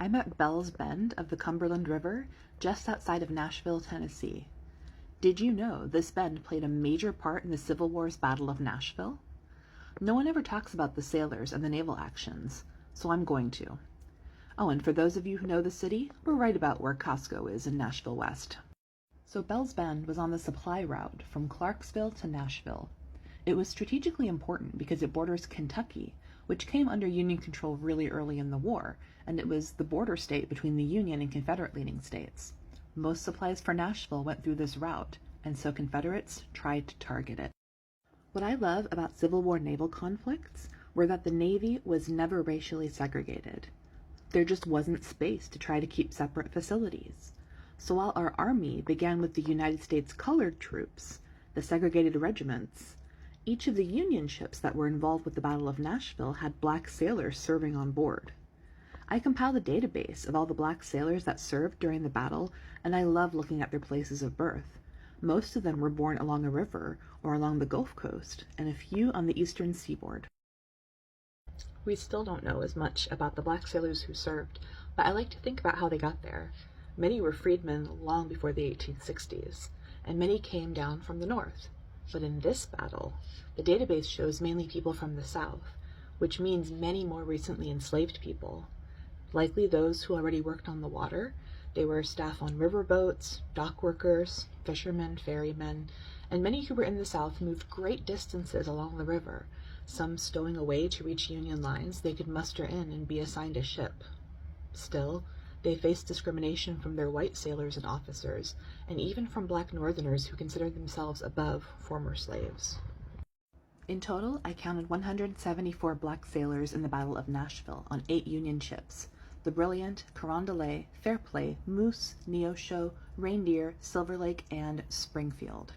I'm at Bell's Bend of the Cumberland River, just outside of Nashville, Tennessee. Did you know this bend played a major part in the Civil War's Battle of Nashville? No one ever talks about the sailors and the naval actions, so I'm going to. Oh, and for those of you who know the city, we're right about where Costco is in Nashville West. So Bell's Bend was on the supply route from Clarksville to Nashville. It was strategically important because it borders Kentucky, which came under Union control really early in the war, and it was the border state between the Union and Confederate-leaning states. Most supplies for Nashville went through this route, and so Confederates tried to target it. What I love about Civil War naval conflicts were that the Navy was never racially segregated. There just wasn't space to try to keep separate facilities. So while our Army began with the United States colored troops, the segregated regiments, each of the Union ships that were involved with the Battle of Nashville had black sailors serving on board. I compiled a database of all the black sailors that served during the battle, and I love looking at their places of birth. Most of them were born along a river or along the Gulf Coast, and a few on the eastern seaboard. We still don't know as much about the black sailors who served, but I like to think about how they got there. Many were freedmen long before the 1860s, and many came down from the north. But in this battle, the database shows mainly people from the south, which means many more recently enslaved people. Likely those who already worked on the water. They were staff on riverboats, dock workers, fishermen, ferrymen, and many who were in the south moved great distances along the river, some stowing away to reach Union lines they could muster in and be assigned a ship. Still, they faced discrimination from their white sailors and officers, and even from black Northerners who considered themselves above former slaves. In total, I counted 174 black sailors in the Battle of Nashville on 8 Union ships: the Brilliant, Carondelet, Fairplay, Moose, Neosho, Reindeer, Silver Lake, and Springfield.